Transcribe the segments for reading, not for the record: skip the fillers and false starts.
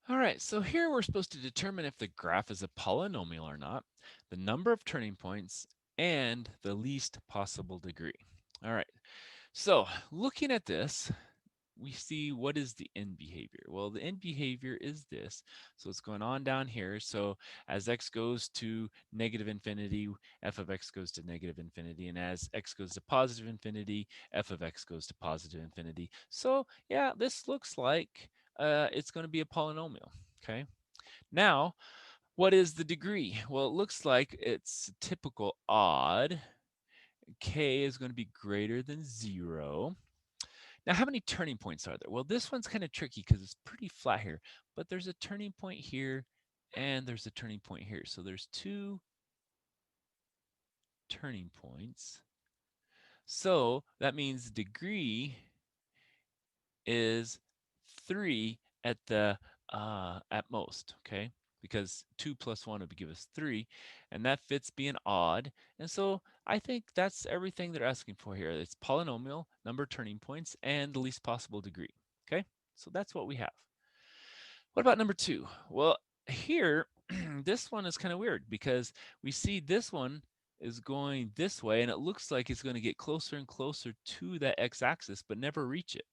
All right, so here we're supposed to determine if the graph is a polynomial or not, the number of turning points, and the least possible degree. All right, so looking at this, we see what is the end behavior. Well, the end behavior is this. So it's going on down here. So as x goes to negative infinity, f of x goes to negative infinity. And as x goes to positive infinity, f of x goes to positive infinity. So yeah, this looks like it's going to be a polynomial. Okay. Now, what is the degree? Well, it looks like it's typical odd. K is going to be greater than 0. Now, how many turning points are there? Well, this one's kind of tricky because it's pretty flat here, but there's a turning point here and there's a turning point here. So there's two turning points. So that means degree is 3 at the at most, okay? Because 2 plus 1 would give us 3, and that fits being odd. And so I think that's everything they're asking for here. It's polynomial, number of turning points, and the least possible degree, okay? So that's what we have. What about number 2? Well, here, this one is kind of weird because we see this one is going this way, and it looks like it's going to get closer and closer to that x-axis, but never reach it.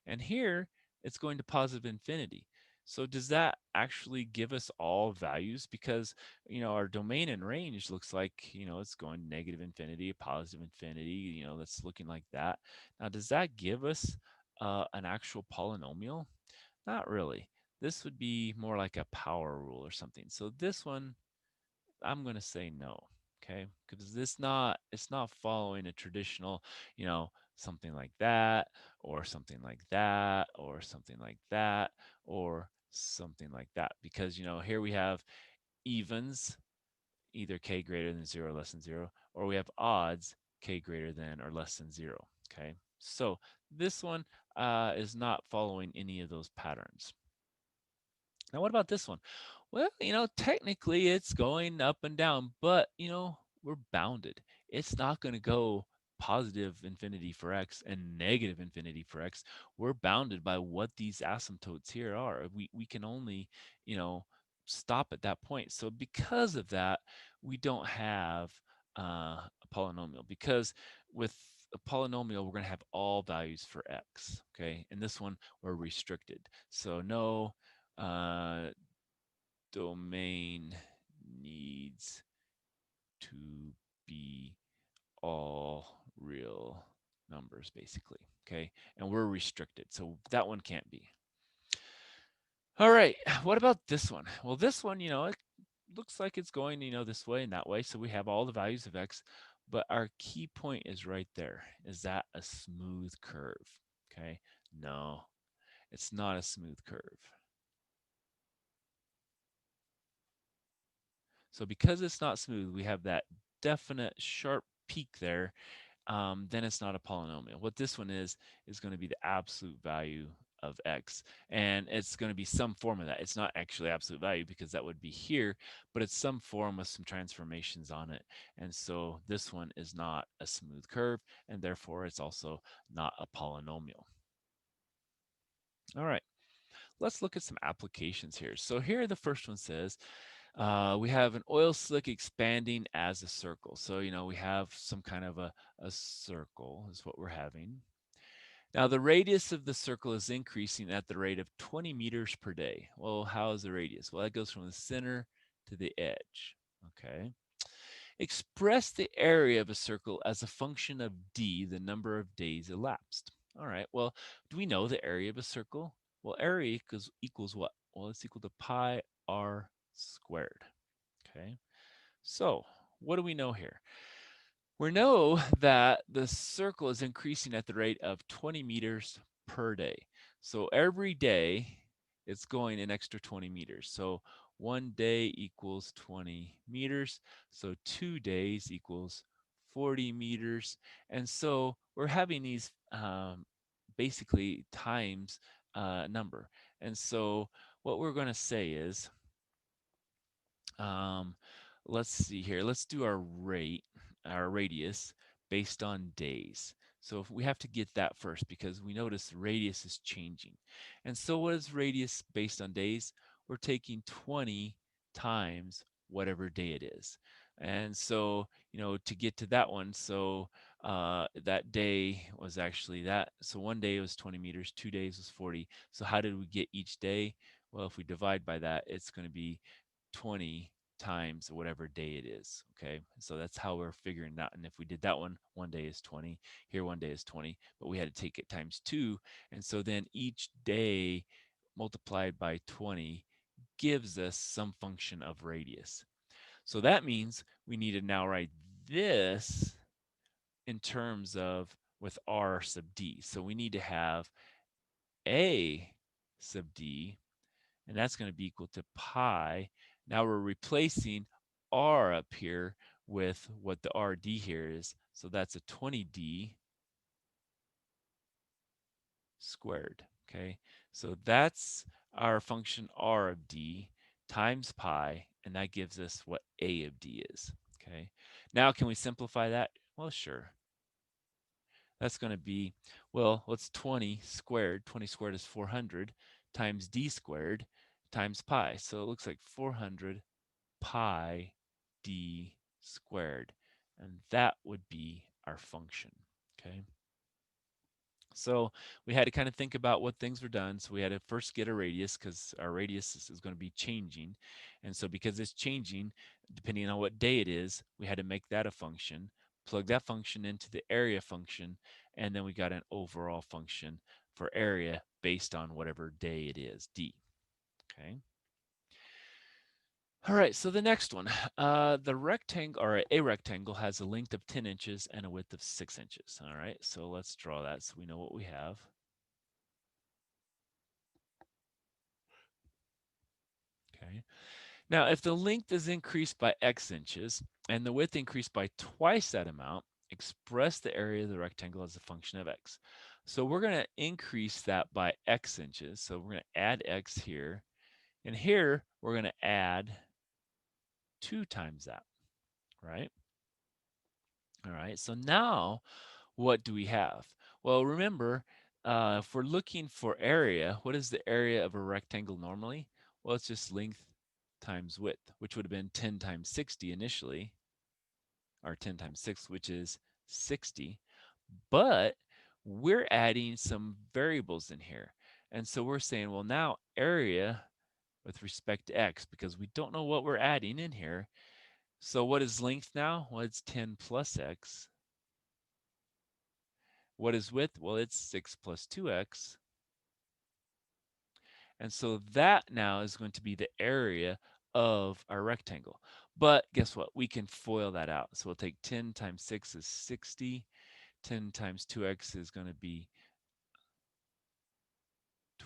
And here it's going to positive infinity. So does that actually give us all values? Because, our domain and range looks like, it's going negative infinity, positive infinity, that's looking like that. Now, does that give us an actual polynomial? Not really. This would be more like a power rule or something. So this one, I'm going to say no. Okay, because it's not following a traditional, something like that, or something like that, or something like that, or something like that. Because here we have evens, either k greater than 0 or less than 0, or we have odds, k greater than or less than 0. Okay, so this one is not following any of those patterns. Now, what about this one? Well, technically it's going up and down, but, we're bounded. It's not going to go positive infinity for x and negative infinity for x. We're bounded by what these asymptotes here are. We can only, you know, stop at that point. So because of that, we don't have a polynomial because with a polynomial, we're going to have all values for x, okay? And this one, we're restricted. So no, uh, domain needs to be all real numbers, basically. Okay. And we're restricted. So that one can't be. All right. What about this one? Well, this one, it looks like it's going, this way and that way. So we have all the values of x, but our key point is right there. Is that a smooth curve? Okay. No, it's not a smooth curve. So because it's not smooth, we have that definite sharp peak there. Then it's not a polynomial. What this one is going to be the absolute value of x. And it's going to be some form of that. It's not actually absolute value because that would be here, but it's some form with some transformations on it. And so this one is not a smooth curve, and therefore it's also not a polynomial. All right, let's look at some applications here. So here the first one says, we have an oil slick expanding as a circle. So, we have some kind of a circle is what we're having. Now, the radius of the circle is increasing at the rate of 20 meters per day. Well, how is the radius? Well, that goes from the center to the edge. Okay. Express the area of a circle as a function of d, the number of days elapsed. All right. Well, do we know the area of a circle? Well, area equals what? Well, it's equal to pi r squared. Okay. So what do we know here? We know that the circle is increasing at the rate of 20 meters per day. So every day it's going an extra 20 meters. So 1 day equals 20 meters. So 2 days equals 40 meters. And so we're having these basically times number. And so what we're going to say is, um, let's see here. Let's do our radius based on days. So if we have to get that first because we notice the radius is changing. And so what is radius based on days? we're taking 20 times whatever day it is. And so, to get to that one, so that day was actually that. So one day was 20 meters, 2 days was 40. So how did we get each day? Well, if we divide by that, it's going to be 20 times whatever day it is. Okay, so that's how we're figuring that. And if we did that one day is 20, here one day is 20, but we had to take it times 2. And so then each day multiplied by 20 gives us some function of radius. So that means we need to now write this in terms of with r sub d. So we need to have a sub d, and that's going to be equal to pi. Now we're replacing r up here with what the rd here is. So that's a 20d squared. Okay, so that's our function r of d times pi, and that gives us what a of d is. Okay, now can we simplify that? Well, sure. That's going to be, well, what's 20 squared? 20 squared is 400 times d squared times pi. So it looks like 400 pi d squared. And that would be our function. Okay. So we had to kind of think about what things were done. So we had to first get a radius because our radius is going to be changing. And so because it's changing, depending on what day it is, we had to make that a function, plug that function into the area function, and then we got an overall function for area based on whatever day it is, d. Okay. All right, so the next one, the rectangle or a rectangle has a length of 10 inches and a width of 6 inches. All right, so let's draw that so we know what we have. Okay. Now, if the length is increased by x inches and the width increased by twice that amount, express the area of the rectangle as a function of x. So we're going to increase that by x inches. So we're going to add x here. And here, we're going to add 2 times that, right? All right, so now what do we have? Well, remember, if we're looking for area, what is the area of a rectangle normally? Well, it's just length times width, which would have been 10 times 60 initially, or 10 times 6, which is 60. But we're adding some variables in here. And so we're saying, well, now area with respect to x, because we don't know what we're adding in here. So what is length now? Well, it's 10 plus x. What is width? Well, it's 6 plus 2x. And so that now is going to be the area of our rectangle. But guess what? We can FOIL that out. So we'll take 10 times 6 is 60. 10 times 2x is going to be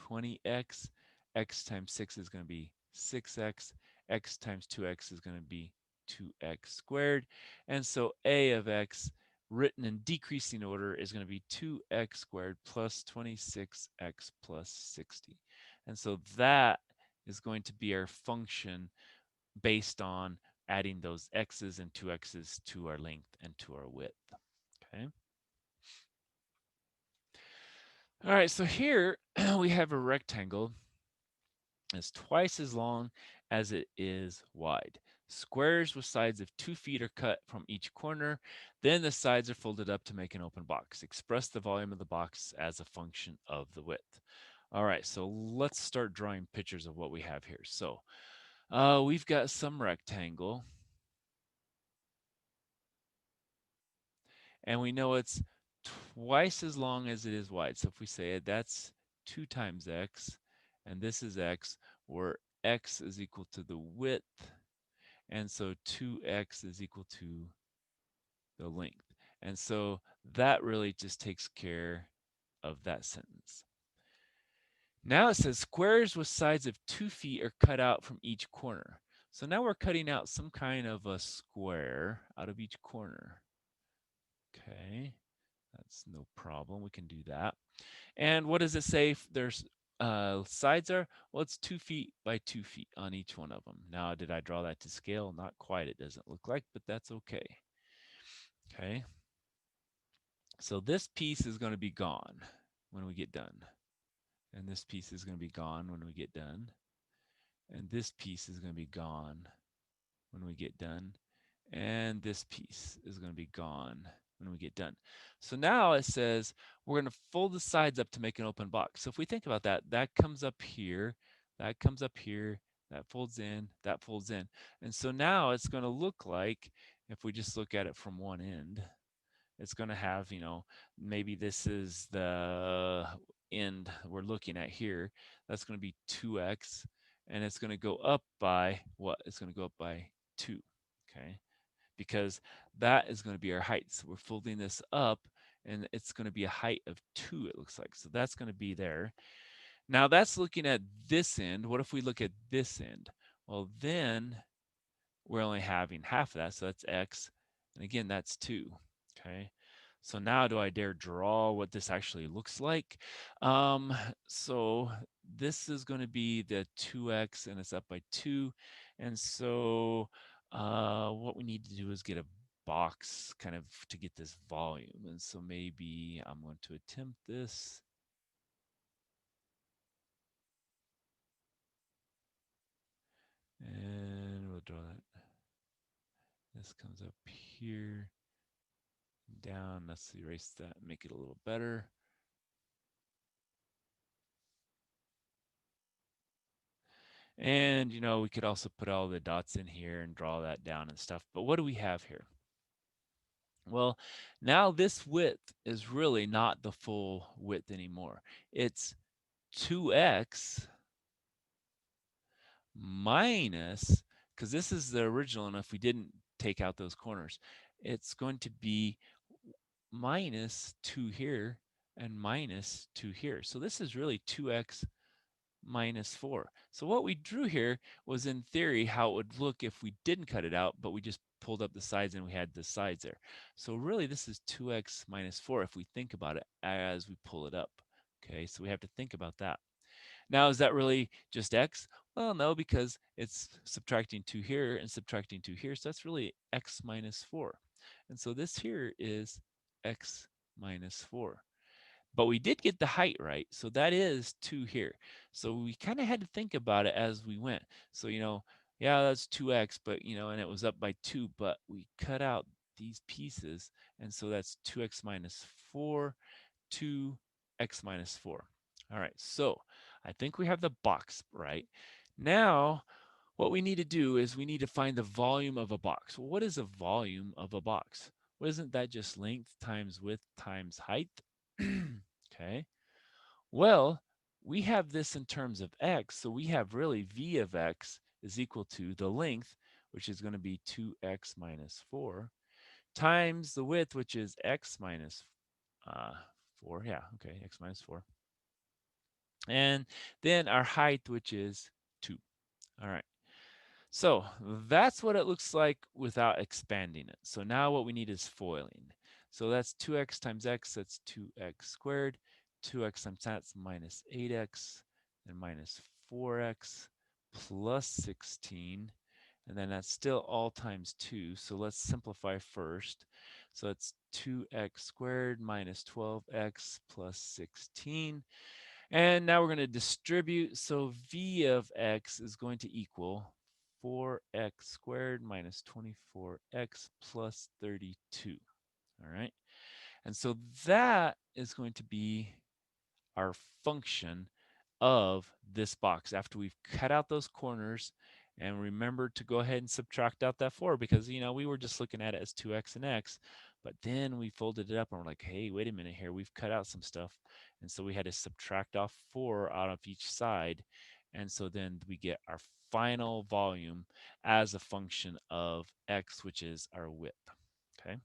20x. X times 6 is going to be 6x. X times 2x is going to be 2x squared. And so a of x written in decreasing order is going to be 2x squared plus 26x plus 60. And so that is going to be our function based on adding those x's and 2x's to our length and to our width. Okay. All right, so here we have a rectangle that's twice as long as it is wide. Squares with sides of 2 feet are cut from each corner. Then the sides are folded up to make an open box. Express the volume of the box as a function of the width. All right, so let's start drawing pictures of what we have here. So we've got some rectangle, and we know it's twice as long as it is wide. So if we say that's 2 times x, and this is x, where x is equal to the width, and so 2x is equal to the length. And so that really just takes care of that sentence. Now it says squares with sides of 2 feet are cut out from each corner. So now we're cutting out some kind of a square out of each corner. Okay, that's no problem. We can do that. And what does it say there's sides are? Well, it's 2 feet by 2 feet on each one of them. Now, did I draw that to scale? Not quite, it doesn't look like, but that's okay. Okay. So this piece is going to be gone when we get done. And this piece is going to be gone when we get done. and this piece is going to be gone when we get done, and this piece is going to be gone when we get done. So now it says we're going to fold the sides up to make an open box. So if we think about that, that comes up here, that comes up here, that folds in, that folds in. And so now it's going to look like, if we just look at it from one end, it's going to have, maybe this is the end we're looking at here. That's going to be 2x, and it's going to go up by what? It's going to go up by 2, okay? Because that is going to be our height. So we're folding this up, and it's going to be a height of 2, it looks like. So that's going to be there. Now that's looking at this end. What if we look at this end? Well, then we're only having half of that, so that's x, and again, that's 2, okay? So now do I dare draw what this actually looks like? So this is going to be the 2x, and it's up by 2, and so what we need to do is get a box kind of to get this volume, and so maybe I'm going to attempt this. And we'll draw that. This comes up here, down. Let's erase that, make it a little better. And, we could also put all the dots in here and draw that down and stuff. But what do we have here? Well, now this width is really not the full width anymore. It's 2x minus, because this is the original, and if we didn't take out those corners, it's going to be minus 2 here and minus 2 here. So this is really 2x minus 4. So what we drew here was, in theory, how it would look if we didn't cut it out, but we just pulled up the sides and we had the sides there. So really this is 2x minus 4 if we think about it as we pull it up. Okay, so we have to think about that. Now, is that really just x? Well, no, because it's subtracting 2 here and subtracting 2 here, so that's really x minus 4. And so this here is x minus 4. But we did get the height right, so that is 2 here. So we kind of had to think about it as we went. So, yeah, that's 2x, but, and it was up by 2, but we cut out these pieces, and so that's 2x minus 4, 2x minus 4. All right, so I think we have the box right. Now, what we need to do is we need to find the volume of a box. Well, what is a volume of a box? Well, isn't that just length times width times height? Okay. Well, we have this in terms of x, so we have really v of x is equal to the length, which is going to be 2x minus 4, times the width, which is x minus 4. Yeah, okay, x minus 4. And then our height, which is 2. All right. So that's what it looks like without expanding it. So now what we need is foiling. So that's 2x times x, that's 2x squared. 2x times that's minus 8x, and minus 4x plus 16. And then that's still all times 2. So let's simplify first. So it's 2x squared minus 12x plus 16. And now we're going to distribute. So v of x is going to equal 4x squared minus 24x plus 32. All right. And so that is going to be our function of this box after we've cut out those corners. And remember to go ahead and subtract out that 4 because, we were just looking at it as 2x and x. But then we folded it up and we're like, hey, wait a minute here. We've cut out some stuff. And so we had to subtract off 4 out of each side. And so then we get our final volume as a function of x, which is our width. Okay.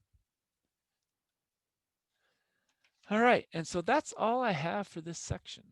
All right. And so that's all I have for this section.